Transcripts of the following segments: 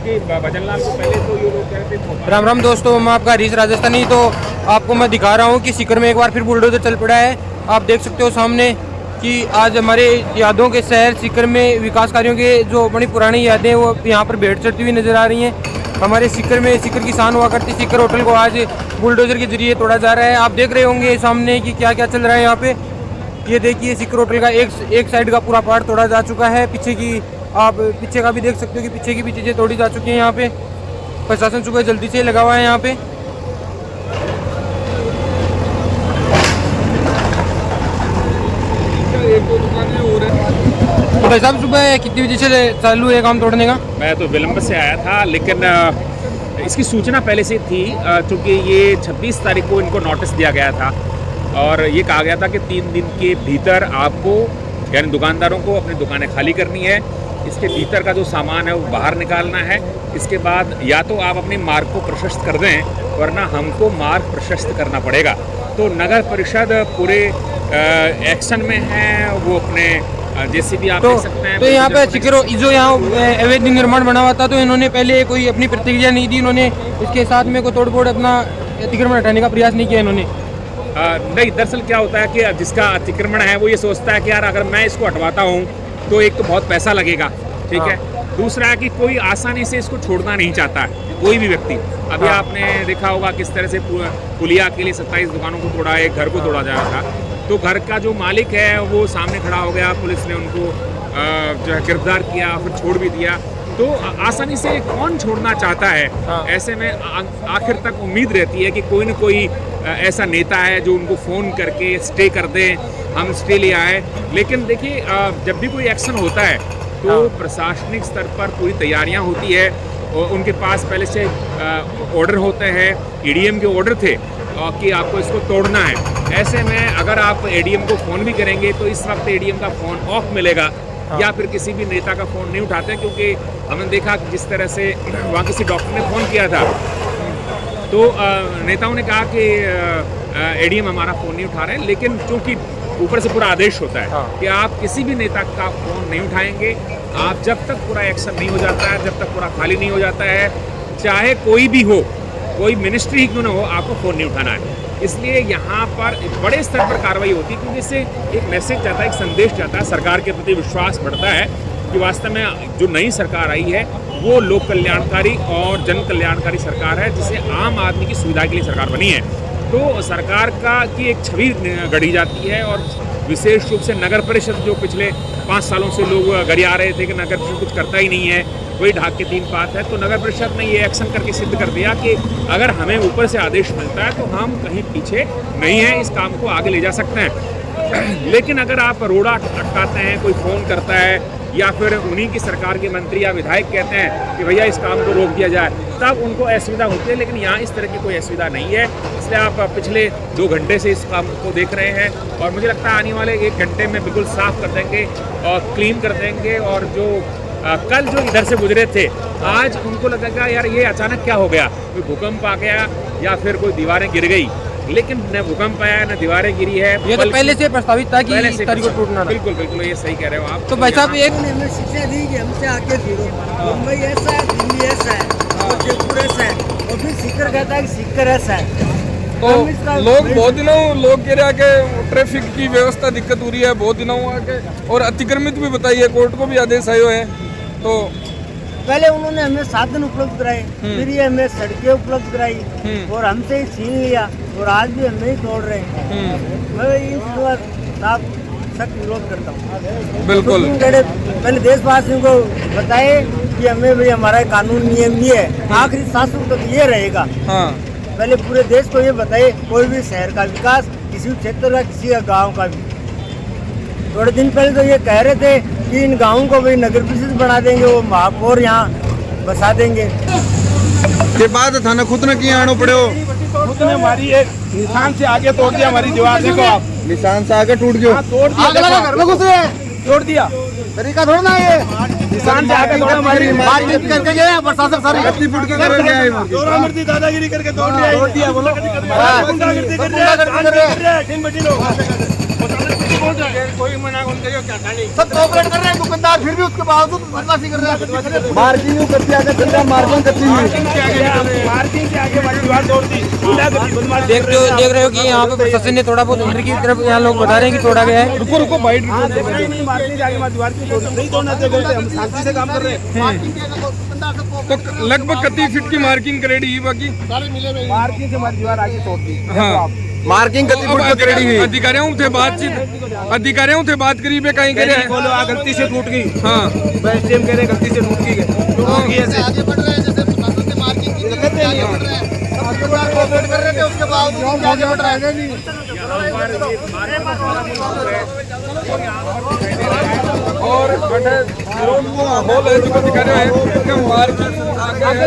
क्योंकि भजनलाल को पहले तो ये लोग कह रहे थे। राम राम दोस्तों, मैं आपका हरीश राजस्थानी। तो आपको मैं दिखा रहा हूँ कि सीकर में एक बार फिर बुलडोजर चल पड़ा है। आप देख सकते हो सामने कि आज हमारे यादों के शहर सीकर में विकास कार्यों के जो बड़ी पुरानी यादें वो यहाँ पर भेंट चढ़ती हुई नजर आ रही हैं। हमारे सीकर में सीकर की शान हुआ करती सीकर होटल को आज बुलडोजर के जरिए तोड़ा जा रहा है। आप देख रहे होंगे सामने कि क्या क्या चल रहा है यहाँ पे। ये देखिए सीकर होटल का एक साइड का पूरा पार्ट तोड़ा जा चुका है। पीछे की आप पीछे का भी देख सकते हो कि पीछे की भी चीज़ें तोड़ी जा चुकी हैं। यहाँ पे प्रशासन सुबह जल्दी से लगा हुआ है यहाँ पे। तो भाई साहब सुबह कितनी बजे से चालू है काम तोड़ने का? मैं तो विलंब से आया था, लेकिन इसकी सूचना पहले से थी, क्योंकि ये 26 तारीख को इनको नोटिस दिया गया था और ये कहा गया था कि 3 दिन के भीतर आपको यानी दुकानदारों को अपनी दुकानें खाली करनी है। इसके भीतर का जो सामान है वो बाहर निकालना है। इसके बाद या तो आप अपने मार्ग को प्रशस्त कर दें, वरना हमको मार्ग प्रशस्त करना पड़ेगा। तो नगर परिषद पूरे एक्शन में है, वो अपने जैसे भी आप देख सकते हैं। तो यहाँ पे सीकर जो यहाँ अवैध निर्माण बना हुआ था, तो इन्होंने पहले कोई अपनी प्रतिक्रिया नहीं दी। इन्होंने इसके साथ में कोई तोड़ फोड़ अपना अतिक्रमण हटाने का प्रयास नहीं किया इन्होंने। नहीं, दरअसल क्या होता है कि जिसका अतिक्रमण है वो ये सोचता है कि यार अगर मैं इसको हटवाता हूँ तो एक तो बहुत पैसा लगेगा, ठीक है। दूसरा है कि कोई आसानी से इसको छोड़ना नहीं चाहता है, कोई भी व्यक्ति। अभी आपने देखा होगा किस तरह से पुलिया के लिए 27 दुकानों को तोड़ा, एक घर को तोड़ा जा रहा था। तो घर का जो मालिक है वो सामने खड़ा हो गया, पुलिस ने उनको जो है गिरफ्तार किया, फिर छोड़ भी दिया। तो आसानी से कौन छोड़ना चाहता है? ऐसे में आखिर तक उम्मीद रहती है कि कोई न कोई ऐसा नेता है जो उनको फ़ोन करके स्टे कर दें, हम स्टे ले आए। लेकिन देखिए, जब भी कोई एक्शन होता है तो प्रशासनिक स्तर पर पूरी तैयारियां होती है और उनके पास पहले से ऑर्डर होते हैं। एडीएम के ऑर्डर थे कि आपको इसको तोड़ना है। ऐसे में अगर आप एडीएम को फ़ोन भी करेंगे तो इस वक्त एडीएम का फ़ोन ऑफ मिलेगा, या फिर किसी भी नेता का फ़ोन नहीं उठाते, क्योंकि हमने देखा जिस तरह से वहाँ किसी डॉक्टर ने फ़ोन किया था तो नेताओं ने कहा कि एडीएम हमारा फ़ोन नहीं उठा रहे हैं। लेकिन चूँकि ऊपर से पूरा आदेश होता है कि आप किसी भी नेता का फ़ोन नहीं उठाएंगे, आप जब तक पूरा एक्शन नहीं हो जाता है, जब तक पूरा खाली नहीं हो जाता है, चाहे कोई भी हो, कोई मिनिस्ट्री ही क्यों ना हो, आपको फ़ोन नहीं उठाना है। इसलिए यहाँ पर बड़े स्तर पर कार्रवाई होती है, क्योंकि इससे एक मैसेज जाता है, एक संदेश जाता है, सरकार के प्रति विश्वास बढ़ता है कि वास्तव में जो नई सरकार आई है वो लोक कल्याणकारी और जन कल्याणकारी सरकार है, जिसे आम आदमी की सुविधा के लिए सरकार बनी है। तो सरकार की एक छवि गढ़ी जाती है। और विशेष रूप से नगर परिषद, जो पिछले 5 सालों से लोग गरिया रहे थे कि नगर परिषद कुछ करता ही नहीं है, वही ढाक के 3 पात है, तो नगर परिषद ने ये एक्शन करके सिद्ध कर दिया कि अगर हमें ऊपर से आदेश मिलता है तो हम कहीं पीछे नहीं हैं, इस काम को आगे ले जा सकते हैं। लेकिन अगर आप रोड़ा अटकाते हैं, कोई फ़ोन करता है या फिर उन्हीं की सरकार के मंत्री या विधायक कहते हैं कि भैया इस काम को रोक दिया जाए, तब उनको असुविधा होती है। लेकिन यहाँ इस तरह की कोई असुविधा नहीं है। इसलिए आप पिछले 2 घंटे से इस काम को देख रहे हैं और मुझे लगता है आने वाले 1 घंटे में बिल्कुल साफ़ कर देंगे और क्लीन कर देंगे। और जो कल जो इधर से गुजरे थे, आज उनको लगेगा यार ये अचानक क्या हो गया, कोई भूकंप आ गया या फिर कोई दीवारें गिर गई। लेकिन न भूकंप आया, न दीवारें गिरी है। ये तो पहले से प्रस्तावित था कि इस तारीख को टूटना। बिल्कुल बिल्कुल, ये सही कह रहे हो आप। तो भाई साहब एक हमें शिक्षा दी कि हमसे आगे फिरो, मुंबई ऐसा है, दिल्ली ऐसा है और जयपुर ऐसा है, और फिर सीकर कहता है कि सीकर ऐसा है। तो लोग बहुत दिनों लोग कह रहे हैं कि ट्रैफिक की व्यवस्था दिक्कत हो रही है बहुत दिनों आके, और अतिक्रमित भी बताइए, कोर्ट को भी आदेश आए हुए हैं। तो पहले उन्होंने हमें साधन उपलब्ध कराए, फिर ये हमें सड़कें उपलब्ध कराई और हमसे ही छीन लिया और आज भी हमें ही तोड़ रहे हैं। मैं इसका साफ सख्त विरोध करता हूँ। बिल्कुल पहले देशवासियों को बताए कि हमें भाई हमारा कानून नियम ये है, आखिरी शासन तक ये रहेगा। पहले पूरे देश को ये बताए, कोई भी शहर का विकास, किसी क्षेत्र का, किसी का गाँव का भी। थोड़े दिन पहले तो ये कह रहे थे कि इन गाँवों को भी नगर परिषद बना देंगे, वो महापौर यहाँ बसा देंगे। के बाद थाना खुद ने किया आनो पड़े हो, खुद ने हमारी एक निशान से आगे तोड़ दिया, हमारी दीवार देखो आप, निशान से आगे टूट गया, तोड़ दिया, तोड़ दिया। तरीका थोड़ा ना ये, निशान से आगे तोड़ा, हमारी मारपीट करके गए प्रशासन सारी जोरामर्दी दादागिरी करके तोड़ दिया। बोलो गुंडागिरी कर रहे हैं। कोई मना उनका जो कहता नहीं। सब कोऑपरेट कर रहे हैं दुकानदार, फिर भी उसके बावजूद बदमाशी कर रहे हैं। मार्जिन करती आगे धंधा मार्जिन करती मार्जिन के आगे वाली दीवार तोड़ दी। देख रहे हो कि यहाँ पे प्रशासन ने थोड़ा बहुत अंदर की तरफ यहाँ लोग बता रहे हैं कि तोड़ा गया है। रुको रुको बाइट मार्जिन के आगे दीवार नहीं तोड़ना चाहिए, हम शांति से काम कर रहे हैं। तो लगभग कितनी फीट की मार्किंग करेगी बाकी मार्जिन से हमारी दीवार आगे तोड़ दी। हाँ मार्किंग अधिकारियों से बात करी पे कहीं करे बोलो गलती से टूट गई। हाँ एसडीएम कह रहे गलती से टूट गई है। आगे बढ़ रहे हैं, जैसे प्रशासन ने मार्किंग की कहते हैं आगे बढ़ रहे हैं। कोऑपरेट कर रहे थे, उसके बावजूद आगे बढ़ रहे हैं। और माहौल है जो दिखा रहे हैं कि मार्किंग आगे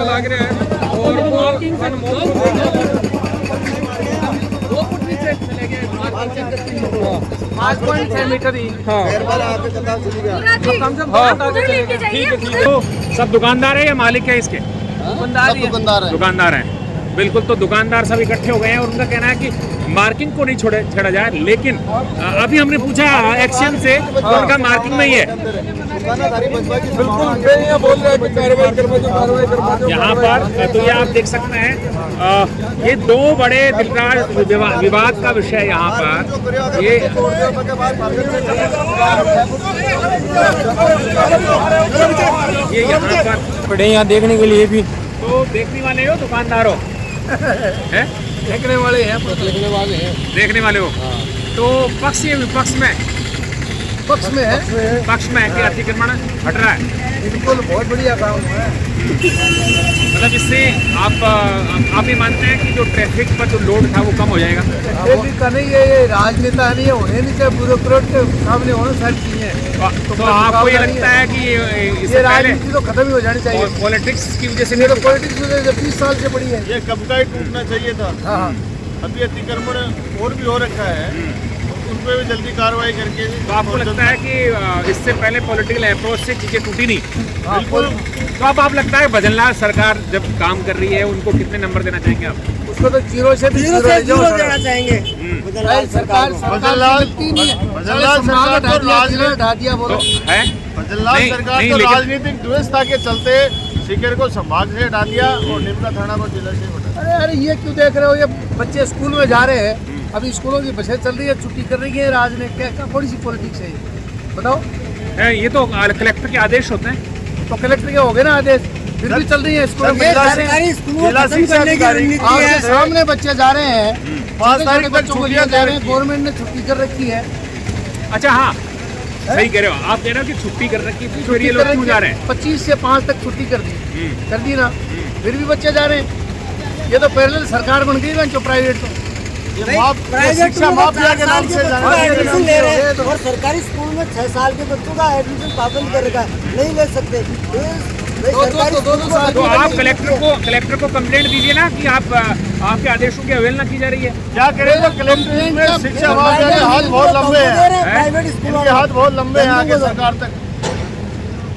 लग रहे हैं और 5.6 मीटर ही। तो सब दुकानदार है या मालिक है इसके? दुकानदार हैं। बिल्कुल, तो दुकानदार सब इकट्ठे हो गए हैं और उनका कहना है कि मार्किंग को नहीं छेड़ा जाए, लेकिन अभी हमने पूछा एक्शन से तो उनका मार्किंग में ही है। यहाँ पर तो ये आप देख सकते हैं, ये दो बड़े विवाद का विषय यहाँ पर ये यहाँ पर बड़े यहाँ देखने के लिए भी तो देखने वाले हो दुकानदार हो हैं? देखने वाले हैं, देखने वाले हो तो पक्ष या विपक्ष में है कि अतिक्रमण हट रहा है? बिल्कुल बहुत बढ़िया काम है। मतलब इससे आप ही मानते हैं कि जो ट्रैफिक पर जो लोड था वो कम हो जाएगा? ट्रैफिक का नहीं है, ये राजनेता नहीं है, होने नहीं चाहिए, ब्यूरोक्रेट के सामने होना सारी चीजें। तो आपको ये लगता है कि ये राजनीति तो खत्म ही हो जानी चाहिए। पॉलिटिक्स की वजह से ये तो पॉलिटिक्स में 20 साल से पड़ी है। ये कब का ही टूटना चाहिए था। हाँ, अभी अतिक्रमण और भी हो रखा है, उन पे भी जल्दी कार्रवाई करके। तो आपको लगता है कि इससे पहले पॉलिटिकल अप्रोच से चीजें टूटी नहीं? बिल्कुल। तो अब आप लगता है भजनलाल सरकार जब काम कर रही है उनको कितने नंबर देना चाहेंगे आप? उसको तो जीरो से जीरो देना चाहेंगे। सरकार हटा दिया बोलो है बदलाव सरकार नहीं, तो लेकिन- राजनीतिक व्यवस्था के चलते सीकर को संभाग से हटा दिया और निम्न थाना को जिला से हटा। अरे ये क्यों देख रहे हो, ये बच्चे स्कूल में जा रहे हैं, अभी स्कूलों की बसें चल रही है, छुट्टी कर रही है राज ने, क्या थोड़ी सी पॉलिटिक्स है ये बताओ। ये तो कलेक्टर के आदेश होते हैं। तो कलेक्टर के हो गए ना आदेश, फिर भी चल रही है स्कूल में। जिला शिक्षा अधिकारी आपके सामने बच्चे जा रहे हैं, 5 तारीख तक बच्चों को छुट्टियां जा दे रहे हैं, रखी है। गवर्नमेंट ने छुट्टी कर रखी है। अच्छा हाँ, सही कह रहे हो आप, कह रहे हो कि छुट्टी कर रखी थी, फिर ये लोग क्यों जा रहे हैं? 25 से 5 तक छुट्टी कर दी ना, फिर भी बच्चे जा रहे हैं। ये तो पहले सरकार बन गई ना जो प्राइवेट तो शिक्षा माफिया के नाम से एडमिशन ले रहे हैं और सरकारी स्कूल में 6 साल के बच्चों का एडमिशन पाबंद कर रखा है, नहीं ले सकते। तो आप कलेक्टर को कंप्लेंट दीजिए ना कि आपके आदेशों की अवहेलना की जा रही है। क्या करें, तो कलेक्ट्रेट में शिक्षा माफिया के हाथ बहुत लंबे हैं, प्राइवेट इनके हाथ बहुत लंबे हैं आगे सरकार तक।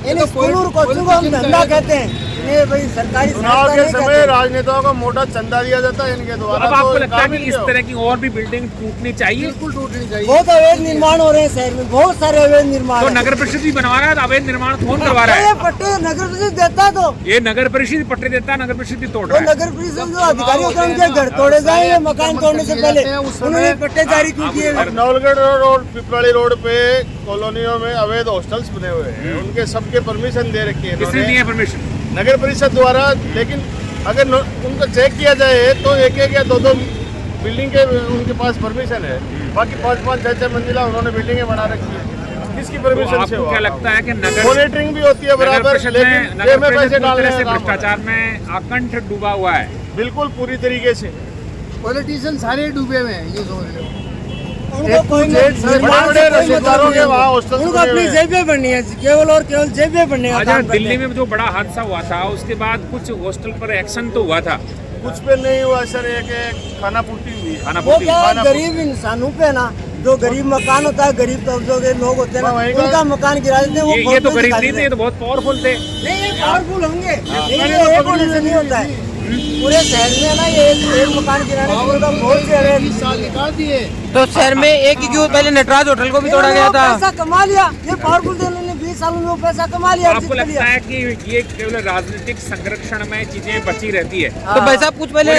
इन स्कूलों और कोचिंग को हम धंधा कहते हैं, ये भाई सरकारी चुनाव के समय राजनेताओं को मोटा चंदा दिया जाता है इनके द्वारा। अब आपको तो लगता है काम कि ही इस नहीं तरह की और भी बिल्डिंग टूटनी चाहिए? बिल्कुल टूटनी चाहिए। बहुत अवैध निर्माण हो रहे हैं शहर में, बहुत सारे अवैध निर्माण। तो नगर परिषद भी बनवा रहा है, तो अवैध निर्माण कौन करवा रहा है? पट्टे नगर परिषद देता तो ये नगर परिषद पट्टे देता है, नगर परिषद भी तोड़ तो रहा है। नगर परिषद जो अधिकारियों के उनके घर तोड़े जाए, मकान तोड़ने से पहले उन्होंने पट्टे जारी क्यों किए? नवलगढ़ रोड, पिपराड़ी रोड पे कॉलोनियों में अवैध हॉस्टल्स बने हुए हैं, उनके सबके परमिशन दे रखी है किसने दिए परमिशन? नगर परिषद द्वारा। लेकिन अगर उनको चेक किया जाए तो एक या दो बिल्डिंग के उनके पास परमिशन है, बाकी 5-5, 6-6 मंजिला उन्होंने बिल्डिंगें बना रखी है। किसकी तो परमिशन से आपको हुआ? क्या लगता है कि नगर मॉनिटरिंग भी होती है नगर बराबर, परिषद में लेकिन नगर जेब में परिषद पैसे पूरी तरह डालने से का काम है। भ्रष्टाचार में अकंठ डूबा हुआ है? बिल्कुल पूरी तरीके से। पॉलिटिशियन सारे डूबे हुए हैं, ये समझ लो। बड़े-बड़े रसूखदारों के वहाँ हॉस्टल्स उनको बने हुए अपनी हैं। जेबें बननी है, केवल और केवल जेबें बनने का अच्छा, काम करते दिल्ली हैं। में जो बड़ा हादसा हुआ था उसके बाद कुछ हॉस्टल पर एक्शन तो हुआ था, कुछ पे नहीं हुआ सर, एक खाना पूर्ति हुई है। खाना वो पूर्ति। क्या है, गरीब इंसानों पे ना, जो गरीब मकान होता है, गरीब तबकों के लोग होते हैं ना, वहीं का- उनका मकान गिरा देते हैं। वो ये तो बहुत गरीब दिखा नहीं थे, देते ये तो बहुत पावरफुल थे। हैं। नहीं, ये पावरफुल होंगे, लेकिन ये एक होने से नहीं होता है। पूरे शहर में ना ये एक मकान गिराने के लिए तो बहुत से अवैध 20 साल निकाल दिए। तो शहर में एक ही क्यों, पहले नटराज होटल को भी तोड़ा गया था। पैसा कमा लिया, ये पावरफुल थे, उन्होंने 20 सालों में वो पैसा कमा लिया। आपको लगता है कि ये केवल राजनीतिक संरक्षण में चीजें बची रहती है? तो भाई साहब कुछ पहले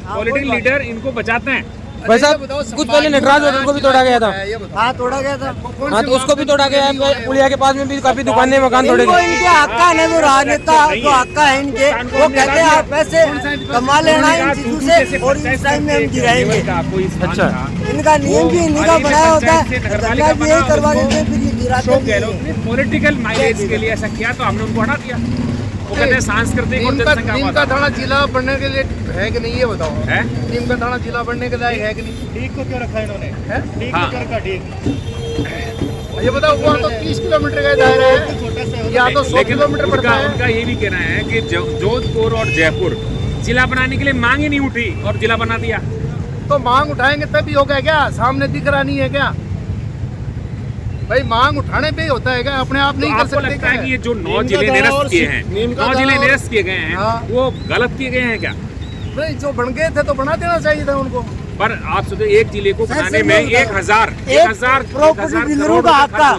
पॉलिटिकल लीडर इनको बचाते हैं। भाई साहब कुछ पहले नटराज होटल को भी तोड़ा गया था। हाँ, तोड़ा गया था। हाँ, तो उसको भी तोड़ा गया है। पुलिया के पास में भी काफी दुकानें मकान तोड़े इनको गए। इनके हक्का है, जो राजनेता जो हक्का है इनके, वो कहते हैं आप पैसे कमा लेना इन चीजों से और इस टाइम में हम गिराएंगे। अच्छा, इनका नियम भी इन्हीं का बनाया होता है, सरकार भी यही करवा देते हैं, फिर ये गिराते भी हैं। पॉलिटिकल माइलेज के लिए ऐसा किया तो हमने उनको हटा दिया। वो कहते हैं सांस्कृतिक और जनसंख्या नीम का थाना जिला बनने के लिए है कि नहीं, ये बताओ। है नीम का थाना जिला बनने के लायक है कि नहीं? ठीक को क्यों रखा इन्होंने? ठीक हाँ। को क्यों रखा? ठीक ये बताओ, वहाँ तो 30 किलोमीटर का दायरा है, यहाँ तो 100 लेकिन किलोमीटर पड़ता है। उनका ये भी कहना है कि जोधपुर और जयपुर जिला बनाने के लिए मांग ही नहीं उठी और जिला बना दिया। तो मांग उठाएंगे तभी होगा क्या? सामने दिख रहा नहीं है क्या भाई? मांग उठाने पे ही होता है क्या? अपने आप नहीं तो कर आपको सकते लगता है क्या? कि ये जो 9 जिले निरस्त किए हैं, 9 जिले निरस्त किए गए हैं, हाँ। वो गलत किए गए हैं क्या? नहीं, जो बन गए थे तो बना देना चाहिए था उनको। पर आप सोचो एक जिले को सर, बनाने सर, में मैं 1000 प्रॉपर्टी डीलरों का हक का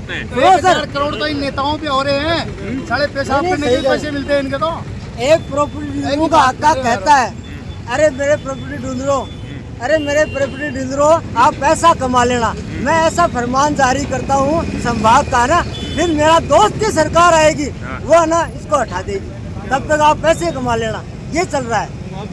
1000 करोड़ तो इन नेताओं पे हो रहे हैं। साढ़े पेशाब नहीं, करने सही के है। पैसे मिलते हैं इनके तो। एक प्रॉपर्टी डीलरों का हक का कहता है, अरे मेरे प्रॉपर्टी डीलरों, अरे मेरे प्रॉपर्टी डीलरों, आप पैसा कमा लेना। मैं ऐसा फरमान जारी करता हूँ संभाग का ना, फिर मेरा दोस्त की सरकार आएगी, वो ना इसको हटा देगी, तब तक आप पैसे कमा लेना। ये चल रहा है,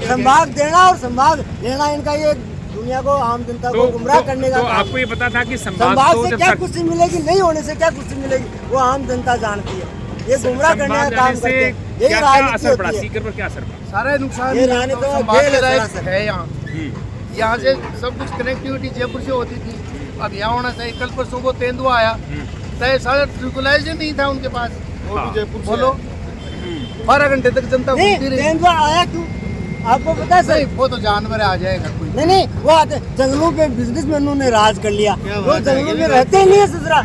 संभाग देना और संभाग लेना, इनका ये दुनिया को, आम जनता को गुमराह करने का तो काम। आपको ये पता था कि संभाग संभाग तो से जब क्या सर- कुछ मिलेगी, नहीं होने से क्या कुछ मिलेगी, वो आम जनता जानती है। ये गुमराह करने का संभाग काम जाने करते से हैं, यही क्या क्या राजनीति असर पड़ा? होती है। सीकर पर क्या असर पड़ा? सारा नुकसान ये रानी तो संभाग जेल के है लायक सरासर। है यहाँ। यहाँ से सब कुछ कनेक्टिविटी जयपुर से होती थी, अब यहाँ होना चाहिए। कल परसों को तेंदुआ आया, तो सारा ट्रिकुलाइजेशन नहीं था उनके पास। बोलो, 12 घंटे तक जनता नहीं, घूमती रही। तेंदुआ आया क्यों आपको पता है नहीं, सर? वो तो जानवर आ जाएगा कोई। नहीं, वो आते जंगलों पे बिजनेसमैनों ने राज कर लिया, वो जंगलों में रहते ही नहीं है ससुरा।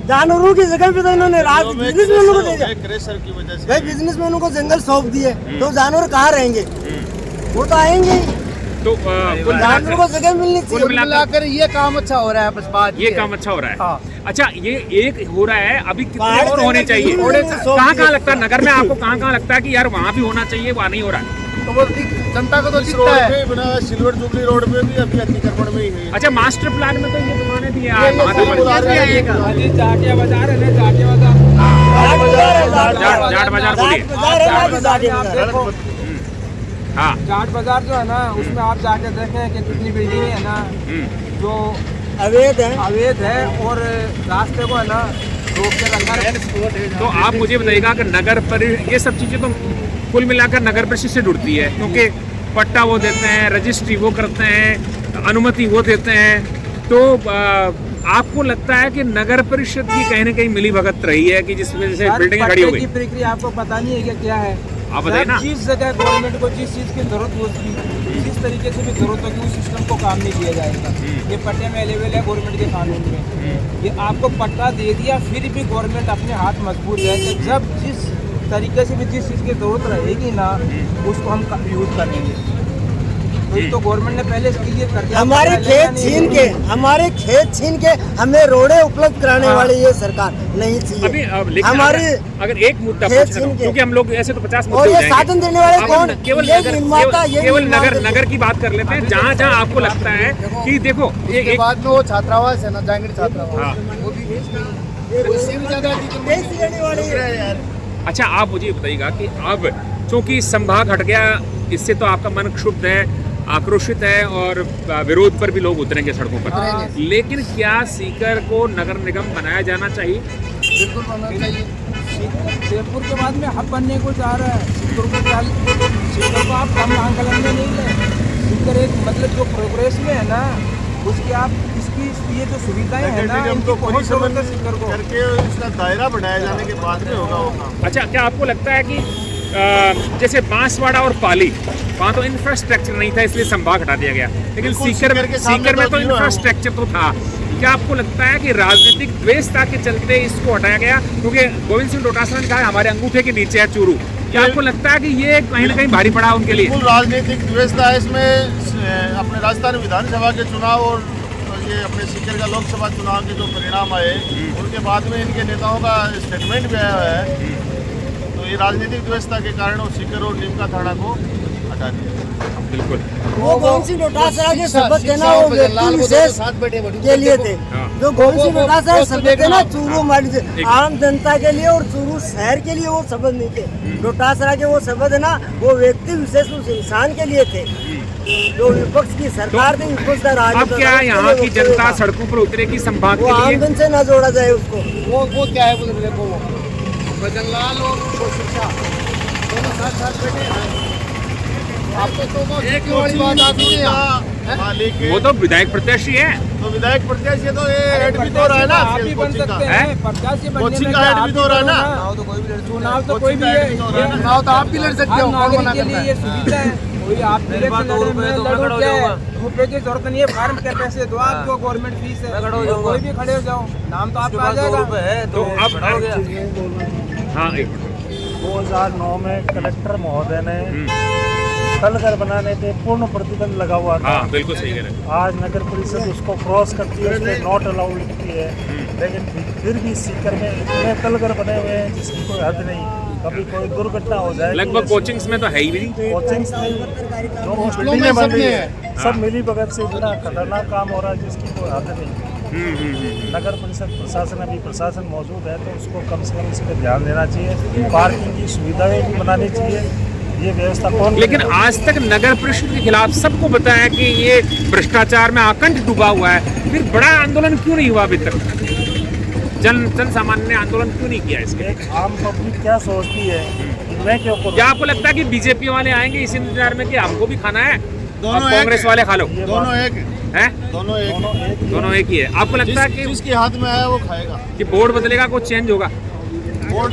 जानवरों की जगह पे तो इन्होंने राज बिजनेसमैनों को दे दिया। क्रेशर की वजह से भाई बिजनेसमैनों को जंगल सौंप दिए, तो जानवर कहाँ रहेंगे? वो तो आएंगे ही। तो कुल जानवरों को जगह मिलनी चाहिए। कुल मिलाकर ये काम अच्छा हो रहा है, बस बात ये काम अच्छा हो रहा है। हाँ। अच्छा, ये एक हो रहा है, अभी कितने पहाड़ और होने जंगल चाहिए? थोड़े से सौंप कहाँ दिए। लगता है नगर में आपको, कहाँ लगता है कि यार वहाँ भी होना चाहिए, वहाँ नहीं हो रहा है? तो वो जनता को तो दिखता है। सिल्वर जुबली रोड पे भी अभी अतिक्रमण में ही है। अच्छा, मास्टर प्लान में तो ये दुकानें थी यार, ये वहाँ तो सब उधार बड़ी- रहेगा। जाटिया बाजार है ना, जाटिया बाजार। जाट बाजार है, जाट बाजार बोलिए। जाट बाजार है ना, जाट आप बाजार। देखो, हाँ। जाट बाजार जो है ना, उसमें आप जाके देखें कि कितनी बिल्डिंग है ना हम्म। जो अवैध है। अवैध है और रास्ते को है ना रोक के रखा है। तो आप मुझे बताइएगा कि नगर पर ये सब चीज़ें तो कुल मिलाकर नगर परिषद से जुड़ती है, क्योंकि पट्टा वो देते हैं, रजिस्ट्री वो करते हैं, अनुमति वो देते हैं। तो आपको लगता है कि नगर परिषद की कहीं ना कहीं मिली भगत रही है कि जिस वजह से सर, बिल्डिंग खड़ी हो पट्टे की गई? प्रक्रिया आपको पता नहीं है कि क्या है? आप बताइए सर, ना। जिस जगह गवर्नमेंट को जिस चीज़ की जरूरत होगी, जिस तरीके से भी जरूरत होगी, उस सिस्टम को काम नहीं किया जाएगा। ये पट्टे में अवेलेबल है गवर्नमेंट के कानून में। ये आपको पट्टा दे दिया, फिर भी गवर्नमेंट अपने हाथ मजबूत है कि जब जिस तरीके से भी जिस चीज़ की जरूरत रहेगी ना, उसको हम यूज़ करेंगे। तो ये तो गवर्नमेंट ने पहले क्लियर कर दिया। हमारे खेत छीन के, हमारे खेत छीन के हमें रोडे उपलब्ध कराने वाली ये सरकार नहीं अभी चाहिए। लेकिन हमारी अगर एक मुद्दा खेत पूछ रहा हूं, छीन के। क्योंकि हम लोग ऐसे तो 50 और मुद्दे ये हो जाएंगे। साधन देने वाले कौन? केवल ये नगर, निर्माता, ये केवल निर्माता। नगर की बात कर लेते हैं, जहाँ जहाँ आपको लगता है कि देखो ये इसके एक बाद में वो छात्रावास है ना, जहांगीर छात्रावास, हाँ। वो भी बेच गई। उससे भी ज्यादा टैक्स देने वाली है यार। अच्छा, आप मुझे बताइएगा कि अब चूंकि संभाग हट गया, इससे तो आपका मन क्षुब्ध है, आक्रोशित है और विरोध पर भी लोग उतरेंगे सड़कों पर। लेकिन क्या सीकर को नगर निगम बनाया जाना चाहिए? बिल्कुल बनना चाहिए। जयपुर के बाद में हब बनने को जा रहा है। सीकर को आप कम आंकलन में नहीं ले। सीकर एक मतलब जो प्रोग्रेस में है ना, उसकी आप इसकी ये जो सुविधाएं है ना, निगम इनकी को बहुत जरूरत है परिसमन सीकर को। करके उसका दायरा बढ़ाया जाने के बाद में होगा वो काम। अच्छा, क्या आपको लगता है कि जैसे बांसवाड़ा और पाली, वहाँ तो इंफ्रास्ट्रक्चर नहीं था इसलिए संभाग हटा दिया गया, लेकिन बिल्कुल, सीकर के सामने सीकर में तो तीनों है वो। इंफ्रास्ट्रक्चर तो था। क्या आपको लगता है कि राजनीतिक द्वेषता के चलते इसको हटाया गया? क्योंकि गोविंद सिंह डोटासरा ने कहा हमारे अंगूठे के नीचे है चूरू, क्या आपको लगता है कि ये कहीं ना कहीं भारी पड़ा उनके लिए? बिल्कुल राजनीतिक व्यवस्था है इसमें। अपने राजस्थान विधानसभा के चुनाव और ये अपने सीकर का लोकसभा चुनाव के जो परिणाम आए उनके बाद में इनके नेताओं का स्टेटमेंट भी आया है, तो ये राजनीतिक व्यवस्था के कारण वो सीकर और नीमका थाना को हटा दिया। बिल्कुल। वो कौन सी डोटासरा के शपथ देना वो व्यक्ति विशेष के लिए थे, जो कौन सी डोटासरा शपथ देना चूरू आम जनता के लिए और चूरू शहर के लिए वो शपथ नहीं थे। डोटासरा के वो शपथ है ना वो व्यक्ति विशेष उस इंसान के लिए थे जो विपक्ष की सरकार थी, विपक्ष का राज। अब क्या यहाँ की जनता सड़कों पर उतरेगी संभाग वो के लिए? आमदन से न जोड़ा जाए उसको। वो क्या है बोले देखो, वो भजनलाल और शिक्षा दोनों साथ साथ बैठे हैं। आपको तो एक वाली बात आती है मालिक वो तो विधायक प्रत्याशी है। तो विधायक प्रत्याशी तो ये हेड भी तो रहा है ना, आप भी बन सकते हैं प्रत्याशी बनने कोचिंग में का हेड भी तो रहा है ना, चुनाव तो कोई भी है, चुनाव तो आप भी लड़ सकते हो, कौन मना के लिए करता ये है? सुविधा है। कोई आप रुपए की जरूरत नहीं है, फार्म के पैसे दो, आपको गवर्नमेंट फीस है, कोई भी खड़े हो जाओ, नाम तो आपका आ जाएगा। तो अब हाँ एक मिनट। 2009 में कलेक्टर महोदय ने तल घर बनाने पे पूर्ण प्रतिबंध लगा हुआ था। हाँ बिल्कुल सही कह रहे हैं। आज नगर परिषद उसको क्रॉस करती है, उसमें नॉट अलाउड लिखती है, लेकिन फिर भी सीकर में इतने तल घर बने हुए हैं जिसकी कोई हद नहीं। कभी कोई दुर्घटना हो जाए, लगभग कोचिंग्स में तो है ही भी नहीं। कोचिंग्स में जो बिल्डिंगें बन रही है सब मिली भगत से इतना खतरनाक काम हो रहा है जिसकी कोई हद नहीं। नगर परिषद प्रशासन अभी प्रशासन मौजूद है तो उसको कम से कम इस पर ध्यान देना चाहिए, पार्किंग की सुविधाएं भी बनानी चाहिए। ये व्यवस्था कौन? लेकिन आज तक नगर परिषद के खिलाफ सबको पता है कि ये भ्रष्टाचार में आकंठ डूबा हुआ है, फिर बड़ा आंदोलन क्यों नहीं हुआ अभी तक? जन सामान्य ने आंदोलन क्यों नहीं किया इसके? एक आम पब्लिक क्या सोचती है कि मैं क्यों करूं? क्या आपको लगता है कि बीजेपी वाले आएंगे इस इंतजार में कि हमको भी खाना है और कांग्रेस वाले खा लो? दोनों एक हैं? दोनों एक दोनों एक ही है। आपको लगता है कि जिसके हाथ में आया वो खाएगा? कि बोर्ड बदलेगा, कुछ चेंज होगा? वोट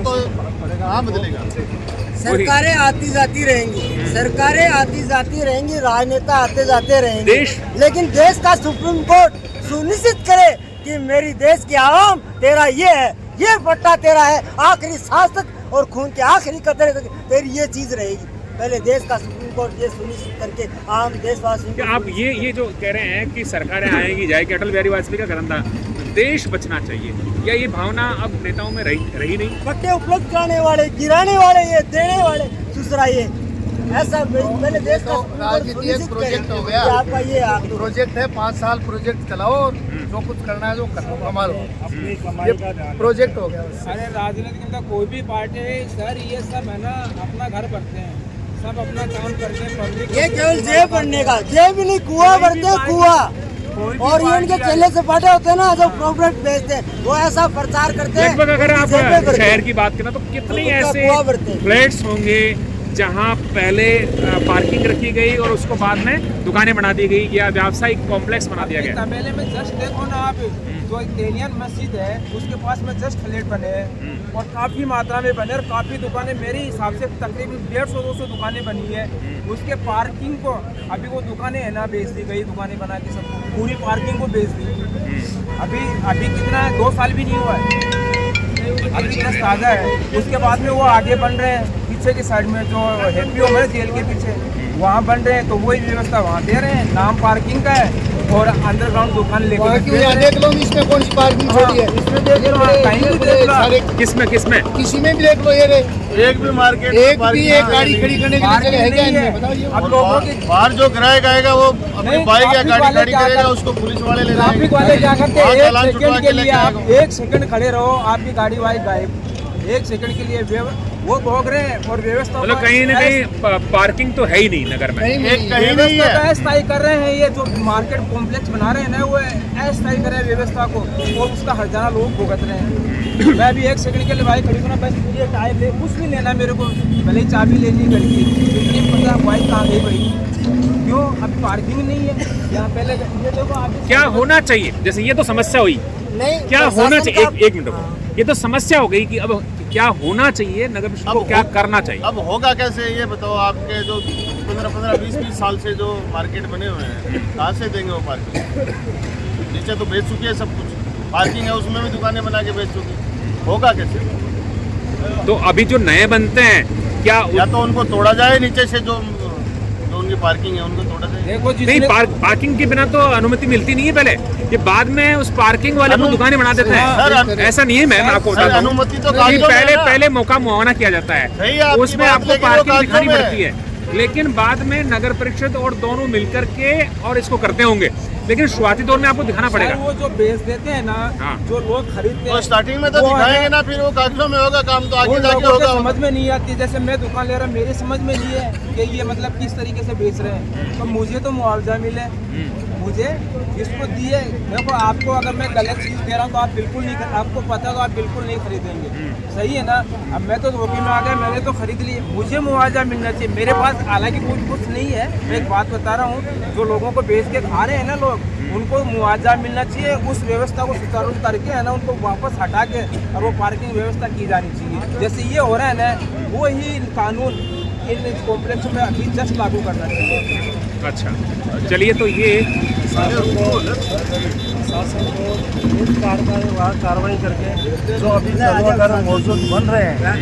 तो हाँ बदलेगा। सरकारें आती जाती रहेंगी, सरकारें आती जाती रहेंगी, राजनेता आते जाते रहेंगे, लेकिन देश का सुप्रीम कोर्ट सुनिश्चित करे कि मेरी देश की आवाम तेरा ये है, ये पट्टा तेरा है, आखिरी सांस तक और खून के आखिरी कतरे तक तेरी ये चीज रहेगी। पहले देश का सुप्रीम कोर्ट ये सुनिश्चित करके आम देशवासियों क्या आप ये जो कह रहे हैं कि सरकारें आएंगी जाएगी, अटल बिहारी वाजपेयी का कहना था देश बचना चाहिए, क्या ये भावना अब नेताओं में रही नहीं? पट्टे उपलब्ध कराने वाले, गिराने वाले, ये देने वाले दूसरा ये ऐसा पहले देश का राजनीति एक प्रोजेक्ट हो गया, आपका ये प्रोजेक्ट है, 5 साल प्रोजेक्ट चलाओ और जो कुछ करना है जो करो, कमाल हो, अपनी कमाई का ध्यान प्रोजेक्ट हो गया। अरे राजनीति में कोई भी पार्टी है सर, ये सब है ना अपना घर भरते हैं, सब अपना काम करते हैं, पब्लिक ये केवल जेब भरने का, जेब भी नहीं, कुआं भरते हैं, कुआं। और ये उनके चेले से पाटे होते हैं ना जो प्रोडक्ट बेचते हैं, वो ऐसा प्रचार करते हैं। लगभग अगर आप जेबें भरते हैं। शहर की बात करें तो कितने उनका ऐसे कुआं भरते हैं। फ्लैट्स होंगे जहां पहले पार्किंग रखी गई और उसको बाद में दुकानें बना दी गई या व्यावसायिक कॉम्प्लेक्स बना दिया गया? तबेले में जस्ट देखो ना आप, जो तेलियन मस्जिद है उसके पास में जस्ट फ्लैट बने हैं और काफ़ी मात्रा में बने और काफ़ी दुकानें, मेरे हिसाब से तकरीबन 150-200 दुकानें बनी है। उसके पार्किंग को अभी वो दुकानें है ना बेच दी गई, दुकानें बना के सबको पूरी पार्किंग को बेच दी। अभी कितना है, 2 साल भी नहीं हुआ है, अभी जस्ट ताज़ा है। उसके बाद में वो आगे बन रहे हैं, पीछे की साइड में जो हैप्पी होम है जेल के पीछे वहाँ बन रहे हैं, तो वही व्यवस्था वहाँ दे रहे हैं, नाम पार्किंग का है और अंडरग्राउंड दुकान लेके देख लो इसमें कौन सी पार्किंग छोड़ी है, इसमें देख लो, कहीं भी देख लो, किसमें किसी में भी देख लो, ये रे एक भी मार्केट एक भी एक गाड़ी खड़ी करने की जगह है क्या इनमें, बताइए। अब लोगों की बाहर जो किराए आएगा वो अपनी नहीं, बाइक या ट्रैफिक गाड़ी वाले खड़ी क्या करेगा, कर- उसको पुलिस वाले ले ट्रैफिक वाले क्या करते हैं, वहाँ 1 चालान छुटवा सेकंड के के लेके लिए आप आएगा। 1 सेकंड खड़े रहो, आपकी गाड़ी वाई गायब, 1 सेकंड के लिए वो भोग रहे हैं और व्यवस्था मतलब कहीं ना कहीं पार्किंग तो है ही नहीं नगर में। एक कहीं नहीं व्यवस्था है। का अस्थायी कर रहे हैं, ये जो मार्केट कॉम्प्लेक्स बना रहे हैं ना वो अस्थायी कर रहे हैं व्यवस्था को और उसका हर्जाना लोग भुगत रहे हैं। मैं भी 1 सेकंड के लिए बाइक खड़ी करना, बस मुझे टायर ले कुछ भी लेना मेरे को, भले ही चाबी लेनी घर की, इतनी पता बाइक कहाँ गई भाई, क्यों अभी पार्किंग नहीं है यहाँ। पहले ये देखो आप क्या होना चाहिए, जैसे ये तो समस्या हुई, नहीं क्या होना प्रशासन चाहिए? का- एक मिनट रुको। ये तो समस्या हो गई कि अब क्या होना चाहिए, नगर परिषद को अब क्या हो- करना चाहिए? अब होगा कैसे ये बताओ? आपके जो 15-15, 20-20 साल से जो मार्केट बने हुए हैं कहाँ से देंगे वो पार्किंग? नीचे तो बेच चुकी है सब कुछ, पार्किंग है उसमें भी दुकानें बना के बेच चुकी, होगा कैसे? तो अभी जो नए बनते हैं क्या या तो उनको तोड़ा जाए नीचे से, जो उनकी पार्किंग है उनको तोड़ा जाए। देखो नहीं, पार्किंग के बिना तो अनुमति मिलती नहीं है पहले, ये बाद में उस पार्किंग वाले को दुकानें बना देते हैं। सर, ऐसा नहीं है, मैं आपको सर, बताता हूं। अनुमति तो कि कागजों में है ना। पहले मौका मुआवना किया जाता सही है, है आपकी उसमें बात, आपको लेकिन वो पार्किंग कागजों दिखानी में है। पड़ती है, लेकिन बाद में नगर परिषद और दोनों मिलकर के और इसको करते होंगे, लेकिन शुरुआती दौर में आपको दिखाना पड़ेगा। वो जो बेच देते हैं ना, हाँ। जो लोग खरीदते तो हैं स्टार्टिंग में तो वो है दिखाएंगे ना, फिर वो कागजों में होगा काम, तो आगे उन जाके लोगों के होगा। समझ में नहीं आती। जैसे मैं दुकान ले रहा, मेरी समझ में नहीं है कि ये मतलब किस तरीके से बेच रहे हैं, तो मुझे तो मुआवजा मिले, मुझे जिसको दिए। देखो, आपको अगर मैं गलत चीज़ दे रहा हूँ तो आप बिल्कुल नहीं, आपको पता तो आप बिल्कुल नहीं खरीदेंगे, सही है ना। अब मैं तो धोखे में आ गया, मैंने तो खरीद ली, मुझे मुआवजा मिलना चाहिए। मेरे पास हालांकि कुछ नहीं है, मैं एक बात बता रहा हूँ, जो लोगों को बेच के खा रहे हैं ना लोग, उनको मुआवजा मिलना चाहिए। उस व्यवस्था को सुचारू करके है ना, उनको वापस हटा के और वो पार्किंग व्यवस्था की जानी चाहिए। जैसे ये हो रहा है ना, वो ही कानून इन कॉम्प्लेक्स में अभी जस्ट लागू करना चाहिए। अच्छा, चलिए, तो ये शासन को कार्रवाई करके जो अभी अगर मौजूद बन रहे हैं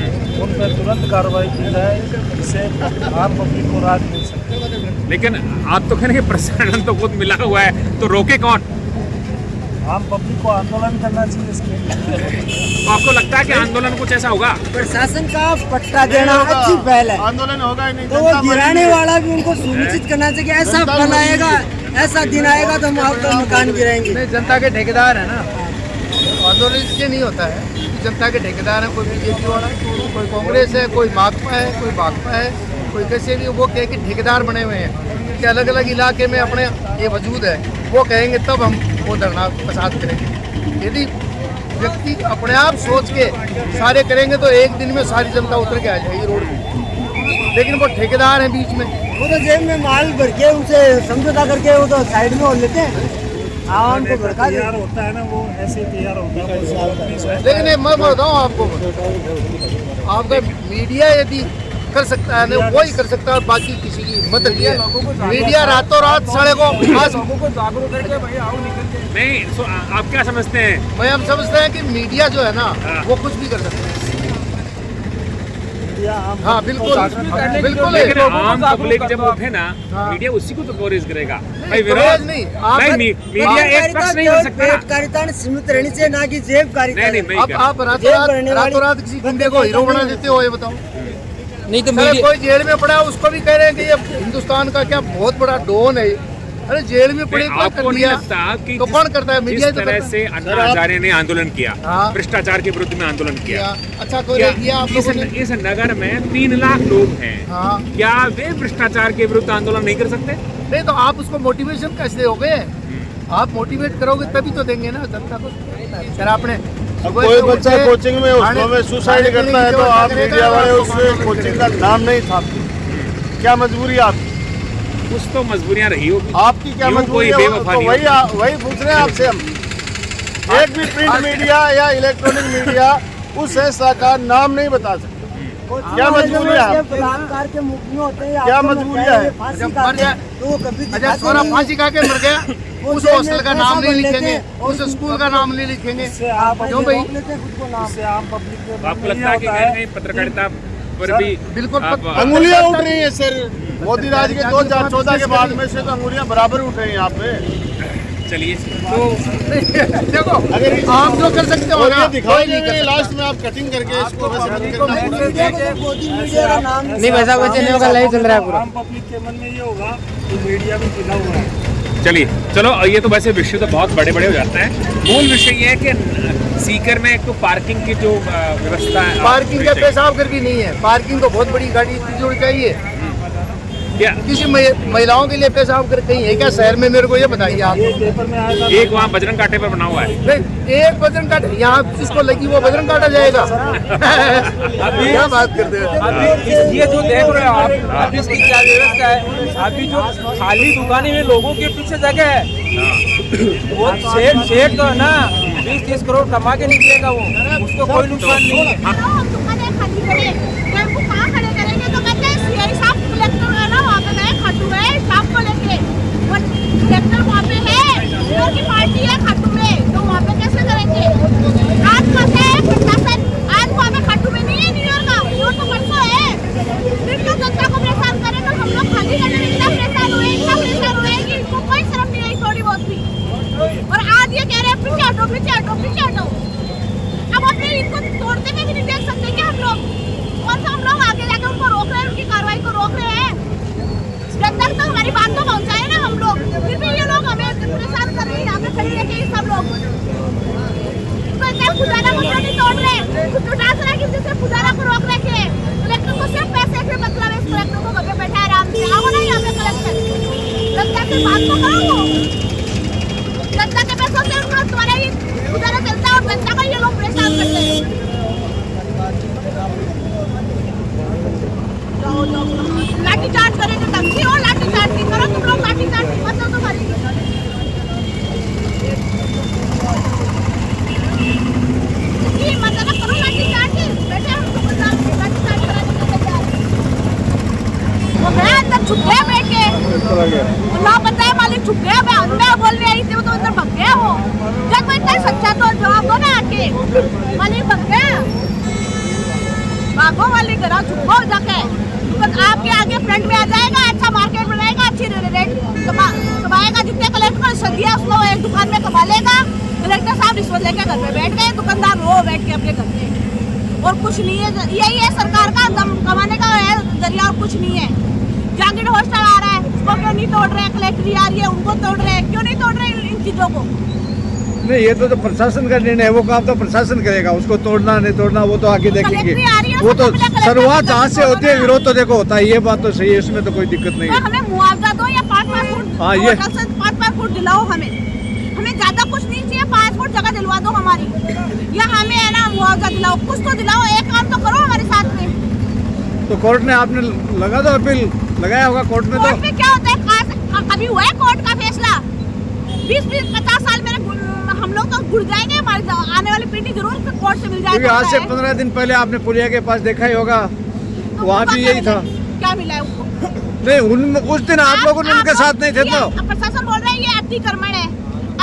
उन पर तुरंत कार्रवाई की जाए, जिससे आम पब्लिक को राहत मिल सके। लेकिन आप तो कह रहे हैं कि प्रसारण तो खुद मिला हुआ है, तो रोके कौन? आम पब्लिक को आंदोलन करना चाहिए इसके लिए। तो आपको लगता है कि आंदोलन कुछ ऐसा होगा? प्रशासन का पट्टा देना अच्छी पहल है, आंदोलन होगा ही नहीं, तो वो गिराने वाला भी उनको सुनिश्चित करना चाहिए कि ऐसा फल आएगा, ऐसा दिन आएगा तो हम आपका मकान गिराएंगे। जनता के ठेकेदार है ना, आंदोलन इसलिए नहीं होता है कि जनता के ठेकेदार है, कोई बीजेपी वाला, कोई कांग्रेस है, कोई माकपा है, कोई भाकपा है, कोई कैसे भी, वो कह के ठेकेदार बने हुए हैं कि अलग अलग इलाके में अपने ये वजूद है, वो कहेंगे तब हम वो धरना प्रसाद करेंगे। यदि व्यक्ति अपने आप सोच के सारे करेंगे तो एक दिन में सारी जनता उतर के आ जाएगी रोड पे, लेकिन वो ठेकेदार हैं बीच में, वो तो जेब में माल भर के उनसे समझौता करके वो तो साइड में हो लेते हैं, आवाम को भड़का तैयार देते होता है ना, वो ऐसे ही तैयार होता है। लेकिन मैं बताऊँ आपको, आपका मीडिया यदि कर सकता है वो ही कर सकता है, बाकी किसी की हिम्मत नहीं है। मीडिया रातों रात सड़कों लोगों को जागरूक करके भाई आओ निकल के। नहीं, तो आप क्या समझते हैं? भाई हम समझते हैं कि मीडिया जो है ना, वो कुछ भी कर सकता है। हाँ बिल्कुल बिल्कुल। लेकिन आम पब्लिक जब उठे ना, मीडिया उसी को तो कवरेज करेगा भाई। विरोध नहीं, भाई, मीडिया एक पक्ष नहीं हो सकता। पेटकारिता सीमित रहनी चाहिए, ना कि जेबकारिता। नहीं, अब आप रातों रात किसी गुंडे को हीरो बना देते हो, ये बताओ। नहीं तो अरे कोई जेल में पड़ा है, उसको भी कह रहे हैं कि ये हिंदुस्तान का क्या बहुत बड़ा डॉन है। अरे जेल में पड़े कौन आपको कर नहीं दिया? लगता कि तो कौन करता है? मीडिया जिस तो तरह करता है। से अन्ना हजारे ने आंदोलन किया, हाँ। भ्रष्टाचार के विरुद्ध में आंदोलन किया, अच्छा कोई क्या किया आप लोगों ने? इस नगर में 3 लाख लोग हैं, हाँ। क्या वे भ्रष्टाचार के विरुद्ध आंदोलन नहीं कर सकते? नहीं तो आप उसको मोटिवेशन कैसे दोगे? आप मोटिवेट करोगे तभी तो देंगे ना जनता को। सर आपने अब कोई बच्चा कोचिंग में उसमें सुसाइड करता है तो आप मीडिया वाले उससे कोचिंग का नाम नहीं था, क्या मजबूरी आपकी? कुछ तो मजबूरियां रही होगी। आपकी क्या यूं मजबूरी कोई है? बेवफा तो नहीं वही पूछ रहे हैं आपसे हम। एक भी प्रिंट मीडिया या इलेक्ट्रॉनिक मीडिया उस संस्था का नाम नहीं बता सकते। क्या मजबूरी है आपकी? बलात्कार के मुकदमे होते हैं, क्या आपको मजबूरी लगता है? फांसी जब का मर जाए तो वो कभी अच्छा दिखाते छोरा नहीं। फांसी खा के मर गया, वो उस जेल में हॉस्टल का पैसा नाम नहीं भर लेते लिखेंगे, हैं और उस स्कूल का नाम नहीं लिखेंगे। इससे आप क्यों भाई? रोक लेते हैं खुद को नाम। इससे आम पब्लिक के मन आपको में लगता है कि ये होता कहीं नहीं पत्रकारिता पर भी बिल्कुल आप- अंगुलियां उठ रही हैं सर, मोदी राज के 2014 के बाद में से तो अंगुलियां बराबर उठ रही हैं यहाँ पे। चलिए, देखो अगर आप जो कर सकते हो और ना, ये कोई दिखाई नहीं कर नहीं, सकता। लास्ट में आप कटिंग करके इसको वैसे बंद को करना मैसेज पड़ेगा। दे के मोदी मीडिया का नाम नहीं वैसा वैसे नहीं होगा, लाइव चल रहा है पूरा। आम पब्लिक के मन में ये होगा कि मीडिया भी मिला हुआ है। चलिए, चलो, ये तो वैसे विषय तो बहुत बड़े बड़े हो जाते हैं। मूल विषय ये है कि सीकर में एक तो पार्किंग की जो व्यवस्था है, पार्किंग का पेशाब कर भी नहीं है। पार्किंग तो बहुत बड़ी गाड़ी इतनी जोड़ चाहिए। क्या किसी महिलाओं के लिए पेशाब कर कहीं है क्या शहर में? मेरे को ये बताइए आप। ये पेपर में आया था। एक वहाँ बजरंग कांटे पर बना हुआ है। नहीं, एक बजरंग काटा यहाँ जिसको लगी वो बजरंग काटा जाएगा। क्या बात करते हो? अभी ये जो देख रहे हो आप, अभी इसकी क्या व्यवस्था है? अभी जो खाली दुकानें में लोगों के पीछे जगह है, वो सेठ तो है ना 20-30 करोड़ कमा के निकलेगा, वो उसको कोई नुकसान नहीं है। दुकानें खाली करें, टेम्पो कहाँ खड़े करेंगे? तो कहते हैं सीआई साहब कलेक्टर है ना, वहाँ पे नए खाटू है साहब को लेके, वो कलेक्टर वहाँ पे है, उनकी पार्टी है खाटू में, तो वहाँ पे कैसे करेंगे? आज कहाँ से प्रशासन आज वहाँ पे खाटू में नहीं है पुजारा को क्यों नहीं तोड़ रहे? कुछ उठास रहे कि जिससे पुजारा को रोक रखे। कलेक्टर को सिर्फ पैसे के मतलब है, कलेक्टर को घर पे बैठा है आराम से। आओ ना यहाँ पे कलेक्टर, जनता से बात तो करो। जनता के पैसों से उनका तुम्हारा ही पुजारा चलता है और जनता का ये लोग परेशान करते हैं। लाठी चार्ज करेंगे धमकी और लाठी चार्ज नहीं करो तुम लोग, लाठी चार्ज नहीं करते तो करेंगे। छुप गया बैठ के, ना पता है मालिक छुप गया। मैं बोलने आई थी वो तो इधर भग गया वो। जब मैं इतना सच्चा तो जवाब दो ना आके, मालिक भग गया। भागो मालिक, घर छुपो जाके, आपके आगे फ्रंट में आ जाएगा, अच्छा मार्केट बनाएगा, अच्छी रेट कमाएगा। जितने कलेक्टर को रिश्वत दिया उसको एक दुकान में कमा लेगा। कलेक्टर साहब रिश्वत लेकर घर पे बैठ गए, दुकानदार रो बैठ के अपने घर पे, और कुछ नहीं है। यही है सरकार का दम कमाने का है जरिया, और कुछ नहीं है। जहांगीर हॉस्टल आ रहा है, उसको क्यों नहीं तोड़ रहे हैं? कलेक्ट्री आ रही है, उनको तोड़ रहे हैं, क्यों नहीं तोड़ रहे इन चीजों को? नहीं, ये तो प्रशासन का निर्णय है, वो काम तो प्रशासन करेगा। उसको तोड़ना नहीं तोड़ना वो तो आगे देखेंगे। वो तो शुरुआत जहाँ से होती है, विरोध तो देखो होता है। ये बात तो सही है, इसमें तो कोई दिक्कत नहीं है। हमें मुआवजा दो या 5 फुट, हाँ, ये 5 फुट दिलाओ हमें ज्यादा कुछ नहीं चाहिए। 5 फुट जगह दिलवा दो हमारी, या हमें है ना मुआवजा दिलाओ, कुछ तो दिलाओ, एक काम तो करो हमारे साथ में। तो कोर्ट ने आपने लगा दो, अपील लगाया होगा कोर्ट में। कोर्ट में क्या होता है? अभी हुआ है कोर्ट का फैसला। 20-50 साल में हम लोग तो गुड़ जाएंगे, हमारी आने वाली पीढ़ी जरूर कोर्ट से मिल जाएगी। क्योंकि आज से 15 दिन पहले आपने पुलिया के पास देखा ही होगा, तो वहाँ भी यही था। क्या मिला है उनको? नहीं, उस दिन आप लोगों ने उनके साथ नहीं थे। तो प्रशासन बोल रहे हैं ये अतिक्रमण है।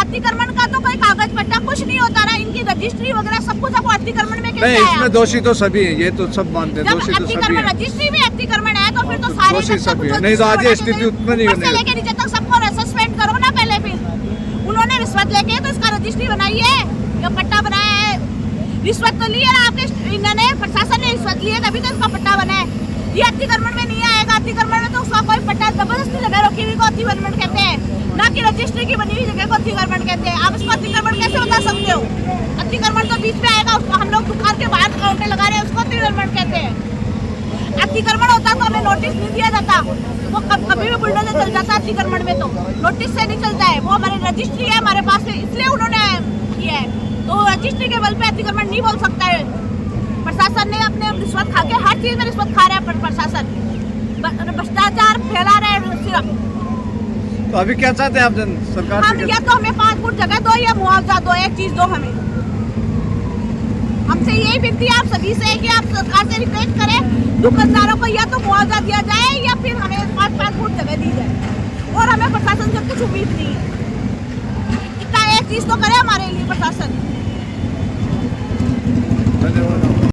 अतिक्रमण का तो कोई कागज पट्टा कुछ नहीं होता ना, इनकी रजिस्ट्री वगैरह सब कुछ आपको अतिक्रमण में कैसे आया? इसमें दोषी तो सभी हैं, ये तो सब मानते हैं। दोषी तो सभी हैं। रजिस्ट्री में अतिक्रमण है तो फिर तो सारे दोषी सभी हैं। नहीं तो आज ये स्थिति उत्पन्न नहीं होने लेके नीचे तक सबको सस्पेंड करो ना पहले। फिर उन्होंने रिश्वत लेके तो इसका रजिस्ट्री बनाई है या पट्टा बनाया है। रिश्वत तो ली है ना आपके, इन्होंने प्रशासन ने रिश्वत ली है तभी तो इसका पट्टा बना है। ये अतिक्रमण में नहीं आएगा। अतिक्रमण में तो उसका कोई पट्टा जबरदस्ती जगह रोकी हुई को अतिक्रमण कहते हैं, ना कि रजिस्ट्री की बनी हुई जगह को अतिक्रमण कहते हैं। आप इसको अतिक्रमण कैसे बता सकते हो? अतिक्रमण तो बीच में आएगा, उसको हम लोग दुकान के बाहर काउंटर लगा रहे हैं, उसको अतिक्रमण कहते हैं। अतिक्रमण होता तो हमें नोटिस नहीं दिया जाता, वो कभी भी बुलडोजर चल जाता। अतिक्रमण में तो नोटिस से नहीं चलता है, वो हमारी रजिस्ट्री है हमारे पास में, इसलिए उन्होंने किया है। तो रजिस्ट्री के बल पे अतिक्रमण नहीं बोल सकता है। प्रशासन ने अपने रिश्वत खा के हर चीज में रिश्वत खा रहा है प्रशासन, भ्रष्टाचार फैला रहा है सिर्फ। तो अभी क्या चाहते हैं आप सरकार से? हम या तो हमें 5 फुट जगह दो या मुआवजा दो, एक चीज दो हमें। हमसे यही विनती है आप सभी से कि आप सरकार से रिक्वेस्ट करें, दुकानदारों को या तो मुआवजा दिया जाए या फिर हमें 5 फुट जगह दी जाए। और हमें प्रशासन से कुछ उम्मीद नहीं है, इतना एक चीज तो करे हमारे लिए प्रशासन। धन्यवाद।